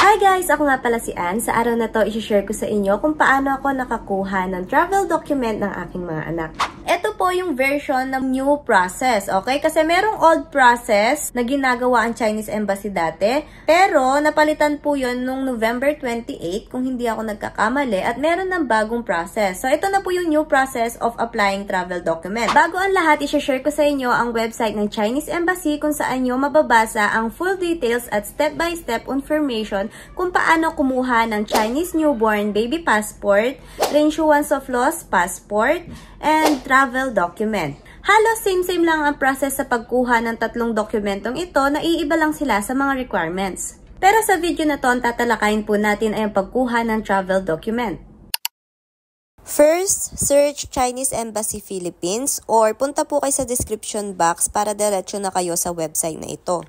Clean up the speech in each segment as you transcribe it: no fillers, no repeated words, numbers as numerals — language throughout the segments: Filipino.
Hi guys! Ako nga pala si Ann. Sa araw na to, isi-share ko sa inyo kung paano ako nakakuha ng travel document ng aking mga anak. Ito po yung version ng new process, okay? Kasi merong old process na ginagawa ang Chinese Embassy dati, pero napalitan po yun nung November 28 kung hindi ako nagkakamali at meron ng bagong process. So ito na po yung new process of applying travel document. Bago ang lahat, isi-share ko sa inyo ang website ng Chinese Embassy kung saan nyo mababasa ang full details at step-by-step information kung paano kumuha ng Chinese newborn baby passport, reissuance of lost passport, and travel document. Halos same-same lang ang process sa pagkuha ng tatlong dokumentong ito, naiiba lang sila sa mga requirements. Pero sa video na to, ang tatalakayin po natin ay ang pagkuha ng travel document. First, search Chinese Embassy Philippines or punta po kayo sa description box para diretso na kayo sa website na ito.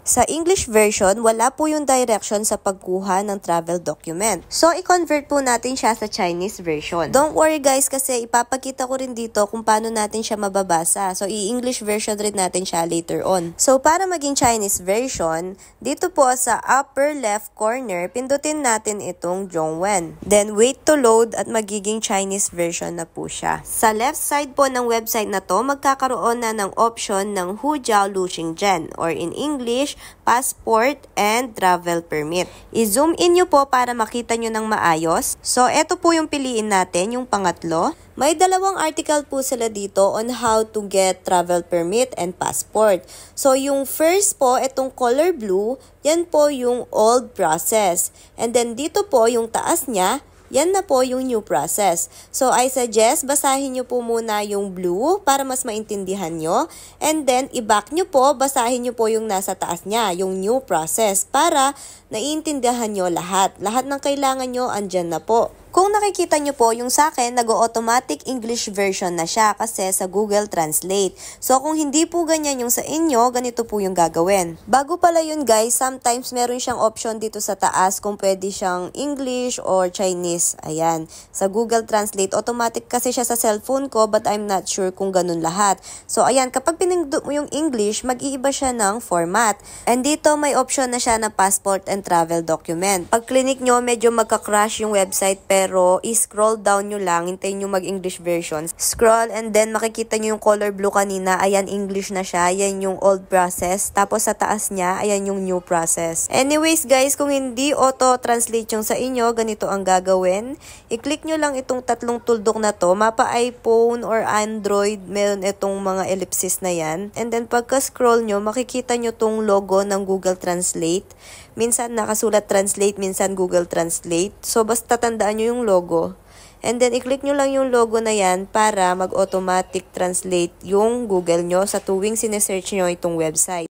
Sa English version, wala po yung direction sa pagkuha ng travel document. So, i-convert po natin siya sa Chinese version. Don't worry guys kasi ipapakita ko rin dito kung paano natin siya mababasa. So, i-English version rin natin siya later on. So, para maging Chinese version, dito po sa upper left corner, pindutin natin itong Zhongwen. Then, wait to load at magiging Chinese version na po siya. Sa left side po ng website na to, magkakaroon na ng option ng Hujiao Luxingzhen or in English, passport and travel permit. I-zoom in nyo po para makita nyo ng maayos. So, eto po yung piliin natin, yung pangatlo. May dalawang article po sila dito on how to get travel permit and passport. So, yung first po, itong color blue, yan po yung old process. And then, dito po, yung taas niya, yan na po yung new process. So, I suggest basahin nyo po muna yung blue para mas maintindihan nyo. And then, i-back nyo po, basahin nyo po yung nasa taas niya, yung new process para naiintindihan nyo lahat. Lahat ng kailangan nyo, andyan na po. Kung nakikita nyo po, yung sa akin, nag-automatic English version na siya kasi sa Google Translate. So, kung hindi po ganyan yung sa inyo, ganito po yung gagawin. Bago pala yun guys, sometimes meron siyang option dito sa taas kung pwede siyang English or Chinese. Ayan. Sa Google Translate, automatic kasi siya sa cellphone ko but I'm not sure kung ganun lahat. So, ayan, kapag pinindot mo yung English, mag-iiba siya ng format. And dito, may option na siya na passport and travel document. Pag clinic nyo, medyo magka-crash yung website pero i-scroll down nyo lang, hintayin nyo mag-English version. Scroll and then makikita nyo yung color blue kanina, ayan English na siya, ayan yung old process. Tapos sa taas niya, ayan yung new process. Anyways guys, kung hindi auto-translate yung sa inyo, ganito ang gagawin. I-click nyo lang itong tatlong tuldok na to, mapa iPhone or Android, meron itong mga ellipsis na yan. And then pagka-scroll nyo, makikita nyo tong logo ng Google Translate. Minsan nakasulat translate, minsan Google Translate. So, basta tandaan nyo yung logo. And then, i-click nyo lang yung logo na yan para mag-automatic translate yung Google nyo sa tuwing sinesearch nyo itong website.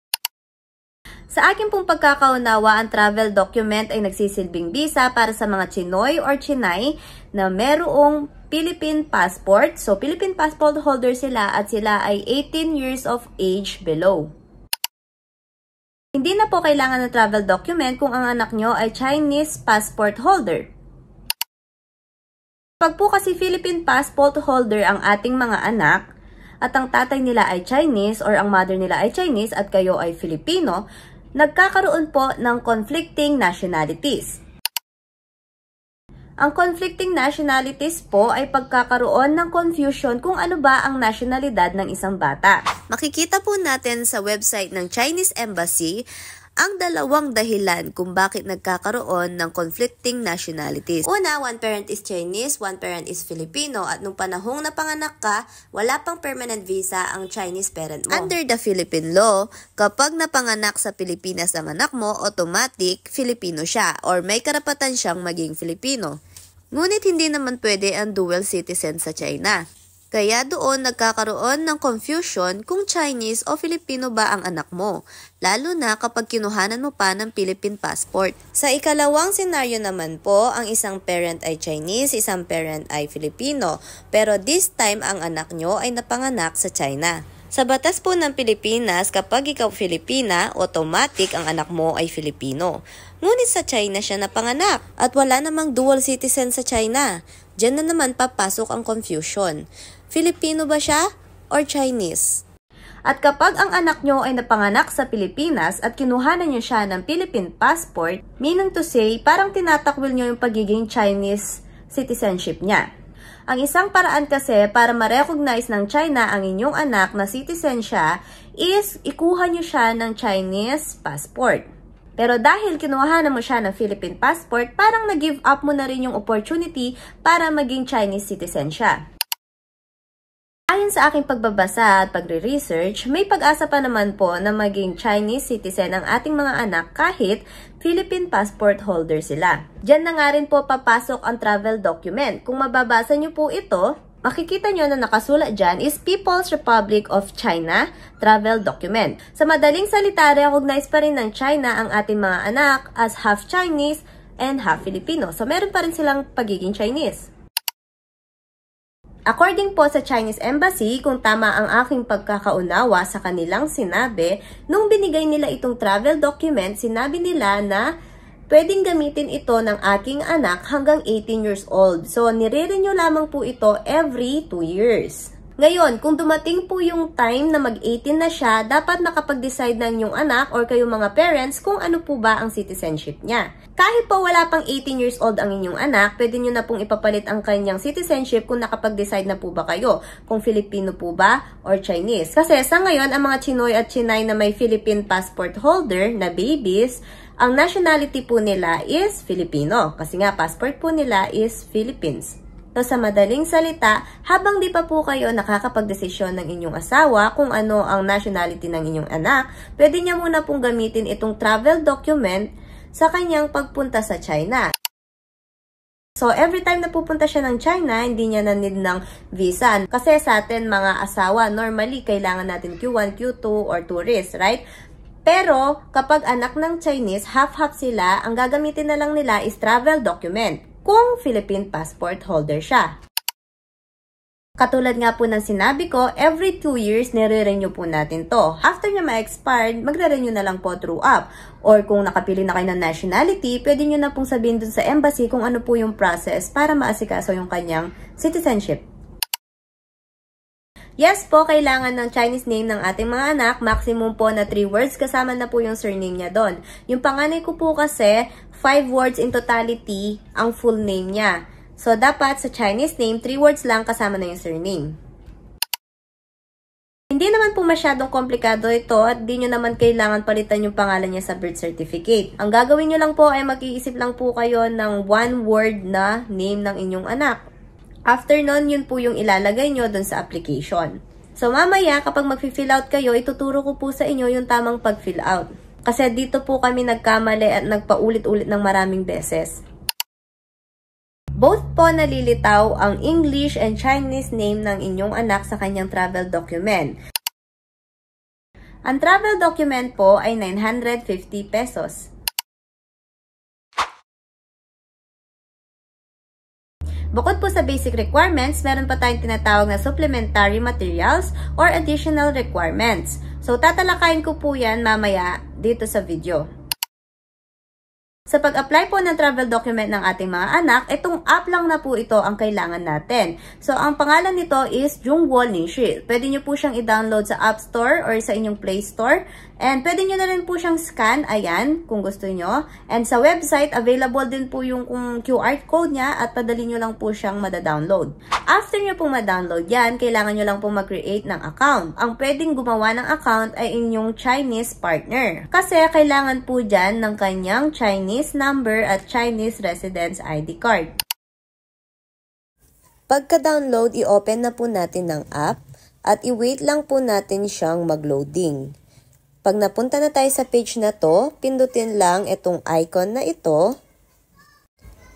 Sa akin pong pagkakaunawa, ang travel document ay nagsisilbing visa para sa mga Chinoy or Chinay na merong Philippine passport. So, Philippine passport holder sila at sila ay 18 years of age below. Hindi na po kailangan ng travel document kung ang anak nyo ay Chinese passport holder. Pag po kasi Philippine passport holder ang ating mga anak at ang tatay nila ay Chinese or ang mother nila ay Chinese at kayo ay Filipino, nagkakaroon po ng conflicting nationalities. Ang conflicting nationalities po ay pagkakaroon ng confusion kung ano ba ang nasyonalidad ng isang bata. Makikita po natin sa website ng Chinese Embassy ang dalawang dahilan kung bakit nagkakaroon ng conflicting nationalities. Una, one parent is Chinese, one parent is Filipino at nung panahong napanganak ka, wala pang permanent visa ang Chinese parent mo. Under the Philippine law, kapag napanganak sa Pilipinas ang anak mo, automatic Filipino siya or may karapatan siyang maging Filipino. Ngunit hindi naman pwede ang dual citizen sa China. Kaya doon nagkakaroon ng confusion kung Chinese o Filipino ba ang anak mo, lalo na kapag kinuhanan mo pa ng Philippine passport. Sa ikalawang senaryo naman po, ang isang parent ay Chinese, isang parent ay Filipino, pero this time ang anak nyo ay napanganak sa China. Sa batas po ng Pilipinas, kapag ikaw Filipina, automatic ang anak mo ay Filipino. Ngunit sa China siya napanganak at wala namang dual citizen sa China. Diyan na naman papasok ang confusion. Filipino ba siya or Chinese? At kapag ang anak nyo ay napanganak sa Pilipinas at kinuhanan nyo siya ng Philippine passport, meaning to say, parang tinatakwil nyo yung pagiging Chinese citizenship niya. Ang isang paraan kasi para ma-recognize ng China ang inyong anak na citizen siya is ikuha nyo siya ng Chinese passport. Pero dahil kinuhanan mo siya ng Philippine passport, parang nag-give up mo na rin yung opportunity para maging Chinese citizen siya. Ayon sa aking pagbabasa at pagre-research, may pag-asa pa naman po na maging Chinese citizen ang ating mga anak kahit Philippine passport holder sila. Diyan na nga rin po papasok ang travel document. Kung mababasa nyo po ito, makikita nyo na nakasulat dyan is People's Republic of China Travel Document. Sa madaling salita, recognize pa rin ng China ang ating mga anak as half Chinese and half Filipino. So meron pa rin silang pagiging Chinese. According po sa Chinese Embassy, kung tama ang aking pagkakaunawa sa kanilang sinabi, nung binigay nila itong travel document, sinabi nila na pwedeng gamitin ito ng aking anak hanggang 18 years old. So, nire-renew lamang po ito every 2 years. Ngayon, kung dumating po yung time na mag-18 na siya, dapat nakapag-decide na yung anak or kayong mga parents kung ano po ba ang citizenship niya. Kahit po wala pang 18 years old ang inyong anak, pwede nyo na pong ipapalit ang kanyang citizenship kung nakapag-decide na po ba kayo, kung Filipino po ba or Chinese. Kasi sa ngayon, ang mga Chinoy at Chinay na may Philippine passport holder na babies, ang nationality po nila is Filipino. Kasi nga, passport po nila is Philippines. So, sa madaling salita, habang di pa po kayo nakakapagdesisyon ng inyong asawa kung ano ang nationality ng inyong anak, pwede niya muna pong gamitin itong travel document sa kanyang pagpunta sa China. So, every time na pupunta siya ng China, hindi niya na need ng visa. Kasi sa atin mga asawa, normally kailangan natin Q1, Q2, or tourist, right? Pero, kapag anak ng Chinese, half-half sila, ang gagamitin na lang nila is travel document kung Philippine passport holder siya. Katulad nga po ng sinabi ko, every 2 years nire-renew po natin to. After niya ma-expired, magre-renew na lang po through app. Or kung nakapili na kayo ng nationality, pwede nyo na pong sabihin dun sa embassy kung ano po yung process para maasikaso yung kanyang citizenship. Yes po, kailangan ng Chinese name ng ating mga anak, maximum po na 3 words, kasama na po yung surname niya doon. Yung panganay ko po kasi, 5 words in totality ang full name niya. So, dapat sa Chinese name, 3 words lang kasama na yung surname. Hindi naman po masyadong komplikado ito at di nyo naman kailangan palitan yung pangalan niya sa birth certificate. Ang gagawin nyo lang po ay mag-iisip lang po kayo ng 1 word na name ng inyong anak. After nun, yun po yung ilalagay nyo dun sa application. So, mamaya, kapag mag-fill out kayo, ituturo ko po sa inyo yung tamang pag-fill out. Kasi dito po kami nagkamali at nagpaulit-ulit ng maraming beses. Both po nalilitaw ang English and Chinese name ng inyong anak sa kanyang travel document. Ang travel document po ay 950 pesos. Bukod po sa basic requirements, meron pa tayong tinatawag na supplementary materials or additional requirements. So, tatalakayin ko po yan mamaya dito sa video. Sa pag-apply po ng travel document ng ating mga anak, itong app lang na po ito ang kailangan natin. So, ang pangalan nito is Zhongguo Ningxi. Pwede nyo po siyang i-download sa App Store or sa inyong Play Store. And pwede nyo na rin po siyang scan, ayan, kung gusto nyo. And sa website, available din po yung QR code niya at padali nyo lang po siyang madadownload. After nyo pong ma-download yan, kailangan nyo lang po mag-create ng account. Ang pwedeng gumawa ng account ay inyong Chinese partner. Kasi kailangan po dyan ng kanyang Chinese number at Chinese residence ID card. Pagka-download, i-open na po natin ng app at i-wait lang po natin siyang mag-loading. Pag napunta na tayo sa page na to, pindutin lang itong icon na ito.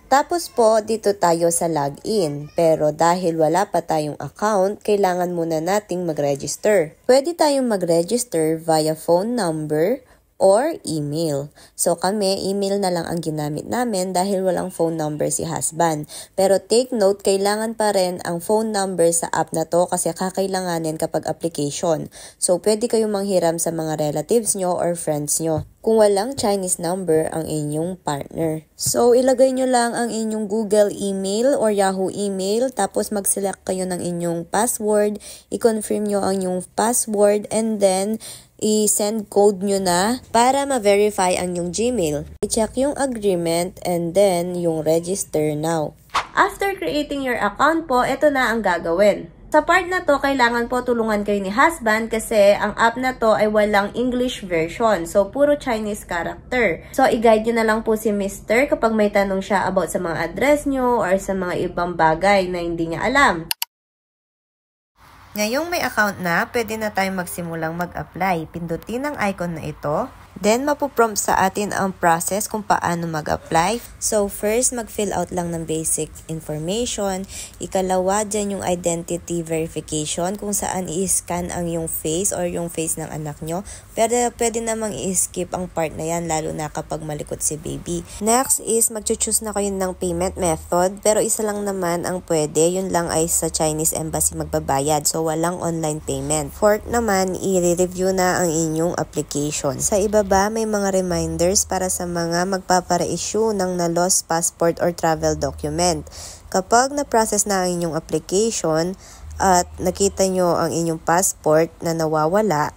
Tapos po, dito tayo sa login. Pero dahil wala pa tayong account, kailangan muna nating mag-register. Pwede tayong mag-register via phone number or email. So kami, email na lang ang ginamit namin dahil walang phone number si husband. Pero take note, kailangan pa rin ang phone number sa app na to kasi kakailanganin kapag application. So pwede kayong manghiram sa mga relatives nyo or friends nyo kung walang Chinese number ang inyong partner. So, ilagay nyo lang ang inyong Google email or Yahoo email, tapos mag-select kayo ng inyong password, i-confirm nyo ang inyong password, and then i-send code nyo na para ma-verify ang inyong Gmail. I-check yung agreement and then yung register now. After creating your account po, ito na ang gagawin. Sa part na to, kailangan po tulungan kayo ni husband kasi ang app na to ay walang English version. So, puro Chinese character. So, i-guide nyo na lang po si Mr. kapag may tanong siya about sa mga address nyo or sa mga ibang bagay na hindi niya alam. Ngayong may account na, pwede na tayong magsimulang mag-apply. Pindutin ang icon na ito. Then, mapuprompt sa atin ang process kung paano mag-apply. So, first, mag-fill out lang ng basic information. Ikalawa, dyan yung identity verification kung saan i-scan ang yung face or yung face ng anak nyo. Pero pwede namang i-skip ang part na yan, lalo na kapag malikot si baby. Next is, mag-choose na kayo ng payment method. Pero isa lang naman ang pwede. Yun lang ay sa Chinese Embassy magbabayad. So, walang online payment. Fourth naman, i-review na ang inyong application. Sa ibaba, may mga reminders para sa mga magpapara-issue ng na-lost passport or travel document. Kapag na-process na ang inyong application at nakita nyo ang inyong passport na nawawala,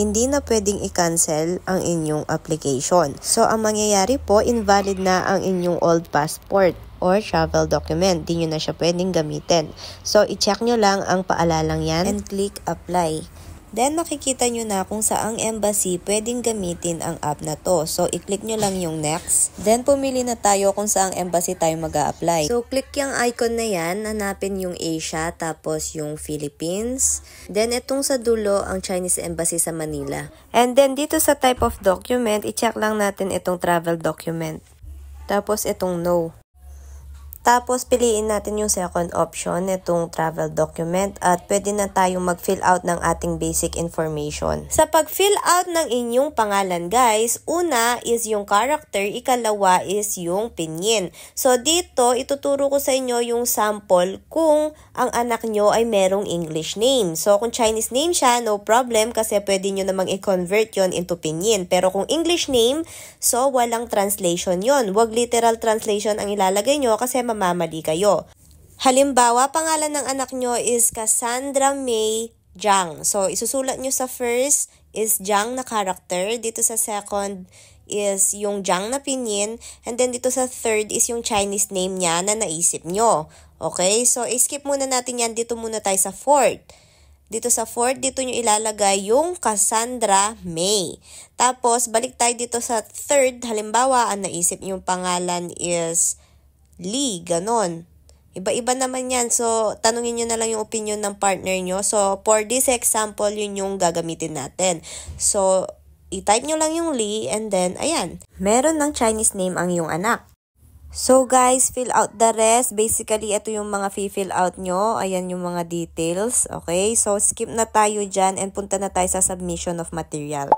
hindi na pwedeng i-cancel ang inyong application. So, ang mangyayari po, invalid na ang inyong old passport or travel document. Di nyo na siya pwedeng gamitin. So, i-check nyo lang ang paalalang yan and click apply. Then, makikita nyo na kung saang embassy pwedeng gamitin ang app na to. So, i-click nyo lang yung next. Then, pumili na tayo kung saang embassy tayo mag-a-apply. So, click yung icon na yan. Hanapin yung Asia, tapos yung Philippines. Then, itong sa dulo, ang Chinese Embassy sa Manila. And then, dito sa type of document, i-check lang natin itong travel document. Tapos, itong no. Tapos, piliin natin yung second option, itong travel document, at pwede na tayong mag-fill out ng ating basic information. Sa pag-fill out ng inyong pangalan, guys, una is yung character, ikalawa is yung pinyin. So, dito, ituturo ko sa inyo yung sample kung ang anak nyo ay merong English name. So, kung Chinese name siya, no problem, kasi pwede nyo namang i-convert yon into pinyin. Pero kung English name, so walang translation yon. Wag literal translation ang ilalagay nyo kasi mamamali kayo. Halimbawa, pangalan ng anak nyo is Cassandra May Zhang. So, isusulat nyo sa first is Zhang na character. Dito sa second is yung Zhang na pinyin. And then dito sa third is yung Chinese name niya na naisip nyo. Okay? So, skip muna natin yan. Dito muna tayo sa fourth. Dito sa fourth, dito nyo ilalagay yung Cassandra May. Tapos, balik tayo dito sa third. Halimbawa, ang naisip yung pangalan is Lee, ganon. Iba-iba naman yan. So, tanungin nyo na lang yung opinion ng partner nyo. So, for this example, yun yung gagamitin natin. So, i-type nyo lang yung Lee and then, ayan. Meron ng Chinese name ang iyong anak. So, guys, fill out the rest. Basically, ito yung mga fill out nyo. Ayan yung mga details. Okay? So, skip na tayo dyan and punta na tayo sa submission of material.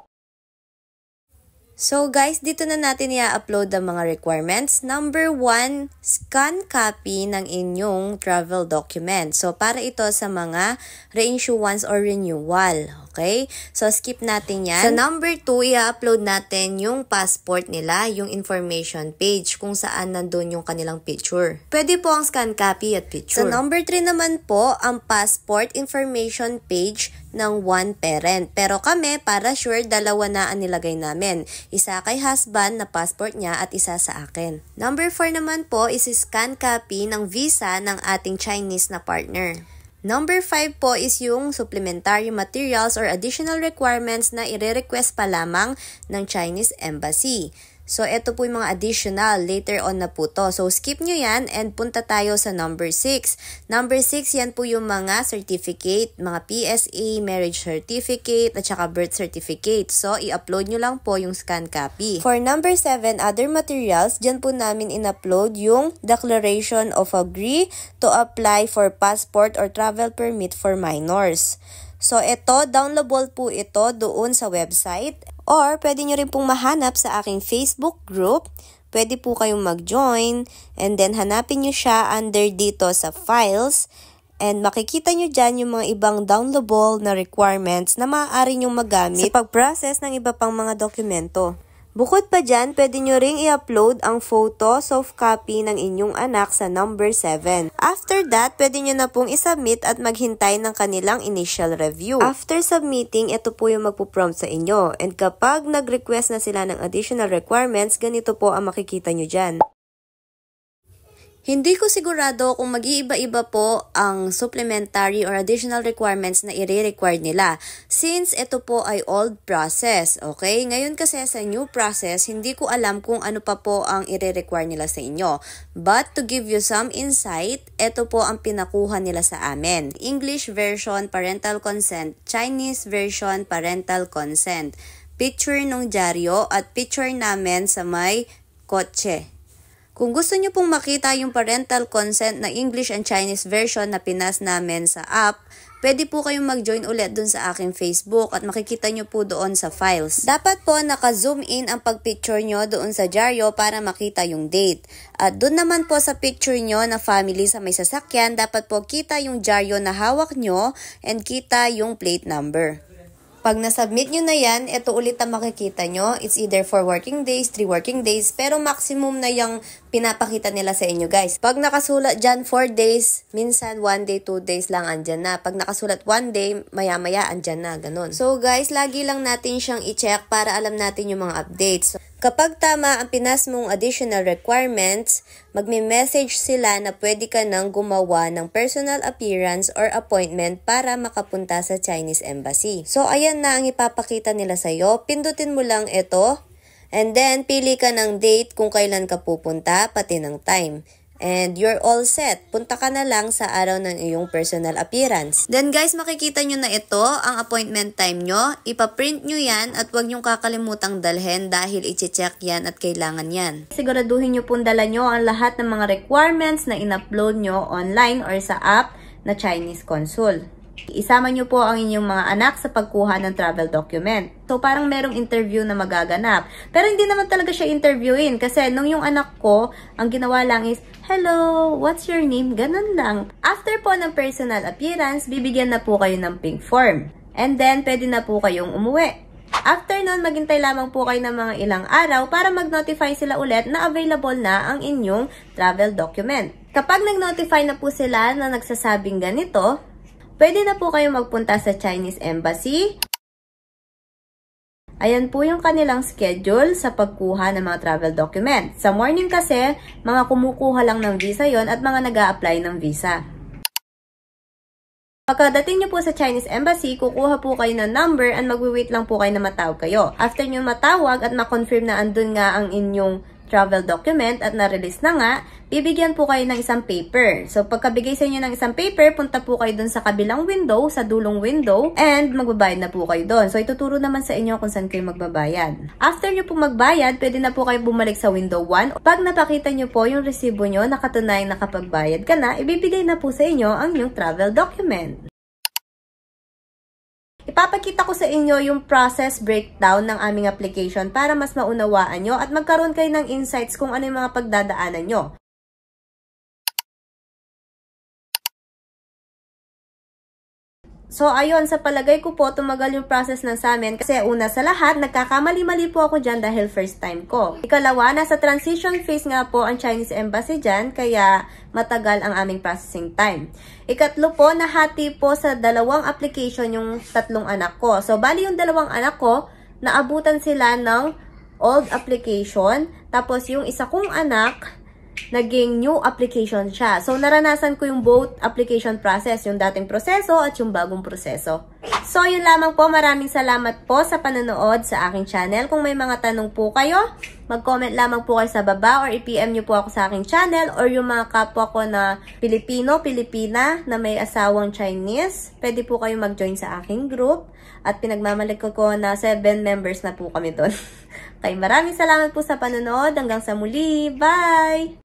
So guys, dito na natin i-upload ang mga requirements. Number 1, scan copy ng inyong travel document. So para ito sa mga reissuance or renewal. Okay? So skip natin yan. Sa number 2, i-upload natin yung passport nila, yung information page kung saan nandun yung kanilang picture. Pwede po ang scan copy at picture. Sa number 3 naman po, ang passport information page ng one parent. Pero kami, para sure, dalawa na ang nilagay namin. Isa kay husband na passport niya at isa sa akin. Number 4 naman po is scan copy ng visa ng ating Chinese na partner. Number 5 po is yung supplementary materials or additional requirements na ire-request pa lamang ng Chinese Embassy. So, ito po yung mga additional. Later on na po to. So, skip nyo yan and punta tayo sa number 6. Number 6, yan po yung mga certificate, mga PSA, marriage certificate, at saka birth certificate. So, i-upload nyo lang po yung scan copy. For number 7, other materials, dyan po namin in-upload yung declaration of agree to apply for passport or travel permit for minors. So, ito, downloadable po ito doon sa website. Or pwede nyo rin pong mahanap sa aking Facebook group. Pwede po kayong mag-join and then hanapin nyo siya under dito sa files. And makikita nyo dyan yung mga ibang downloadable na requirements na maaari nyong magamit sa pag-process ng iba pang mga dokumento. Bukod pa dyan, pwede nyo ring i-upload ang photo, soft copy ng inyong anak sa number 7. After that, pwede nyo na pong isubmit at maghintay ng kanilang initial review. After submitting, ito po yung magpo-prompt sa inyo. And kapag nag-request na sila ng additional requirements, ganito po ang makikita nyo dyan. Hindi ko sigurado kung mag-iiba-iba po ang supplementary or additional requirements na i-require nila since ito po ay old process, okay? Ngayon kasi sa new process, hindi ko alam kung ano pa po ang i-require nila sa inyo. But to give you some insight, ito po ang pinakuha nila sa amin. English version, parental consent. Chinese version, parental consent. Picture ng dyaryo at picture namin sa may kotse. Kung gusto nyo pong makita yung parental consent na English and Chinese version na pinas namin sa app, pwede po kayong mag-join ulit dun sa aking Facebook at makikita nyo po doon sa files. Dapat po naka-zoom in ang pag-picture nyo doon sa dyaryo para makita yung date. At doon naman po sa picture nyo na family sa may sasakyan, dapat po kita yung dyaryo na hawak nyo and kita yung plate number. Pag nasubmit nyo na yan, ito ulit ang makikita nyo. It's either 4 working days, 3 working days, pero maximum na yung pinapakita nila sa inyo guys. Pag nakasulat dyan 4 days, minsan 1 day, 2 days lang andyan na. Pag nakasulat 1 day, maya-maya andyan na, ganun. So guys, lagi lang natin siyang i-check para alam natin yung mga updates. Kapag tama ang pinas mong additional requirements, magme-message sila na pwede ka nang gumawa ng personal appearance or appointment para makapunta sa Chinese Embassy. So ayan na ang ipapakita nila sa'yo. Pindutin mo lang ito. And then, pili ka ng date kung kailan ka pupunta, pati ng time. And you're all set. Punta ka na lang sa araw ng iyong personal appearance. Then guys, makikita nyo na ito, ang appointment time nyo. Ipaprint nyo yan at huwag nyo kakalimutang dalhin dahil i-check yan at kailangan yan. Siguraduhin nyo pong dala nyo ang lahat ng mga requirements na in-upload nyo online or sa app na Chinese Consul. Isama nyo po ang inyong mga anak sa pagkuha ng travel document. So, parang merong interview na magaganap. Pero hindi naman talaga siya interviewin kasi nung yung anak ko, ang ginawa lang is, "Hello, what's your name?" Ganun lang. After po ng personal appearance, bibigyan na po kayo ng pink form. And then, pwede na po kayong umuwi. After nun, maghintay lamang po kayo ng mga ilang araw para mag-notify sila ulit na available na ang inyong travel document. Kapag nag-notify na po sila na nagsasabing ganito, pwede na po kayo magpunta sa Chinese Embassy. Ayan po yung kanilang schedule sa pagkuha ng mga travel document. Sa morning kasi, mga kumukuha lang ng visa yon at mga nag-a-apply ng visa. Pagkadating nyo po sa Chinese Embassy, kukuha po kayo ng number and magwi-wait lang po kayo na matawag kayo. After nyo matawag at ma-confirm na andun nga ang inyong travel document at na-release na nga, bibigyan po kayo ng isang paper. So, pagkabigay sa inyo ng isang paper, punta po kayo dun sa kabilang window, sa dulong window, and magbabayad na po kayo dun. So, ituturo naman sa inyo kung saan kayo magbabayad. After nyo po magbayad, pwede na po kayo bumalik sa window 1. Pag napakita nyo po yung resibo nyo, nakatunay na nakapagbayad ka na, ibibigay na po sa inyo ang inyong travel document. Ipapakita ko sa inyo yung process breakdown ng aming application para mas maunawaan nyo at magkaroon kayo ng insights kung ano yung mga pagdadaanan nyo. So, ayun, sa palagay ko po, tumagal yung process ng sa amin kasi una sa lahat, nagkakamali-mali po ako dyan dahil first time ko. Ikalawa, nasa transition phase nga po ang Chinese Embassy dyan, kaya matagal ang aming processing time. Ikatlo po, nahati po sa dalawang application yung tatlong anak ko. So, bali yung dalawang anak ko, naabutan sila ng old application, tapos yung isa kong anak, naging new application siya. So, naranasan ko yung both application process, yung dating proseso at yung bagong proseso. So, yun lamang po. Maraming salamat po sa panonood sa aking channel. Kung may mga tanong po kayo, mag-comment lamang po kayo sa baba or i-PM nyo po ako sa aking channel or yung mga kapwa ko na Pilipino, Pilipina na may asawang Chinese. Pwede po kayo mag-join sa aking group at pinagmamalik ko na 7 members na po kami doon. Kaya maraming salamat po sa panonood. Hanggang sa muli. Bye!